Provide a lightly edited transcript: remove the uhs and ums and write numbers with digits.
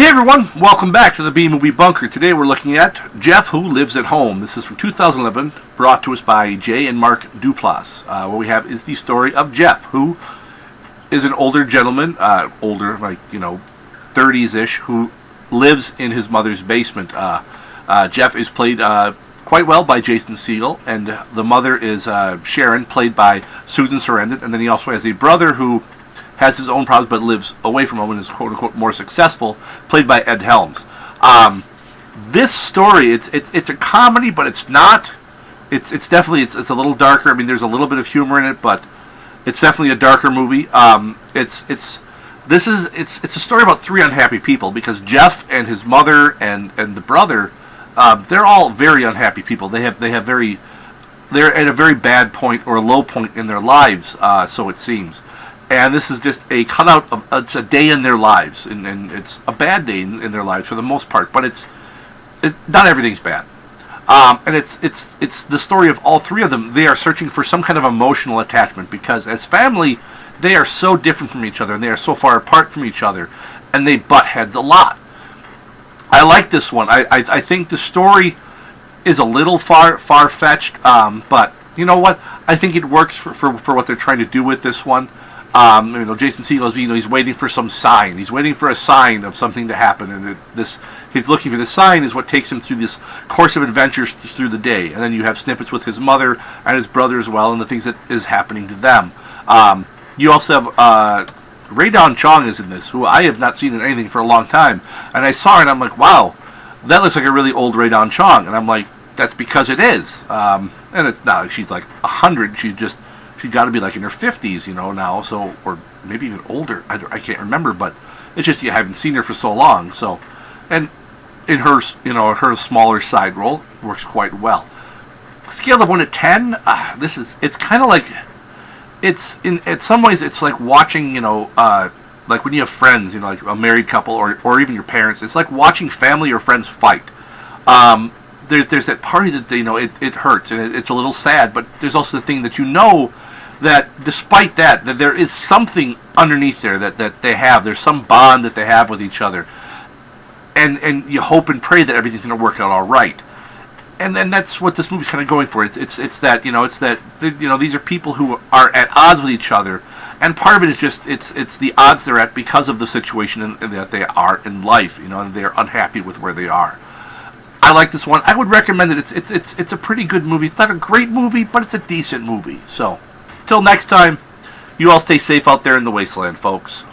Hey everyone, welcome back to the B-Movie Bunker. Today we're looking at Jeff Who Lives at Home. This is from 2011, brought to us by Jay and Mark Duplass. What we have is the story of Jeff, who is an older gentleman, older, 30s-ish, who lives in his mother's basement. Jeff is played quite well by Jason Segel, and the mother is Sharon, played by Susan Sarandon, and then he also has a brother who has his own problems but lives away from home and is quote-unquote more successful, played by Ed Helms. This story, it's a comedy, but it's not. It's definitely a little darker. I mean, there's a little bit of humor in it, but it's definitely a darker movie. It's a story about three unhappy people, because Jeff and his mother and the brother, they're all very unhappy people. They're at a very bad point or a low point in their lives, so it seems. And this is just a cutout of, it's a day in their lives, and it's a bad day in their lives for the most part, but not everything's bad. And it's the story of all three of them. They are searching for some kind of emotional attachment, because as family, they are so different from each other, and they are so far apart from each other, and they butt heads a lot. I like this one. I think the story is a little far-fetched, but you know what? I think it works for what they're trying to do with this one. Jason Segel is, he's waiting for some sign. He's waiting for a sign of something to happen, and he's looking for the sign is what takes him through this course of adventures through the day. And then you have snippets with his mother and his brother as well, and the things that is happening to them. You also have Rae Dawn Chong is in this, who I have not seen in anything for a long time. And I saw her, and I'm like, wow, that looks like a really old Rae Dawn Chong. And I'm like, that's because it is. And it's not like she's like 100. She's got to be like in her 50s, now, so, or maybe even older. I can't remember, but it's just you haven't seen her for so long. So, and in her, her smaller side role works quite well. Scale of 1 to 10, it's kind of like, in some ways it's like watching, like when you have friends, like a married couple or even your parents. It's like watching family or friends fight. There's that party that it hurts and it's a little sad, but there's also the thing that that despite that there is something underneath there that they have. There's some bond that they have with each other, and you hope and pray that everything's going to work out all right. And then that's what this movie's kind of going for. It's that these are people who are at odds with each other, and part of it is just it's the odds they're at because of the situation that they are in life, and they're unhappy with where they are. I like this one. I would recommend it. It's a pretty good movie. It's not a great movie, but it's a decent movie. So, till next time, you all stay safe out there in the wasteland, folks.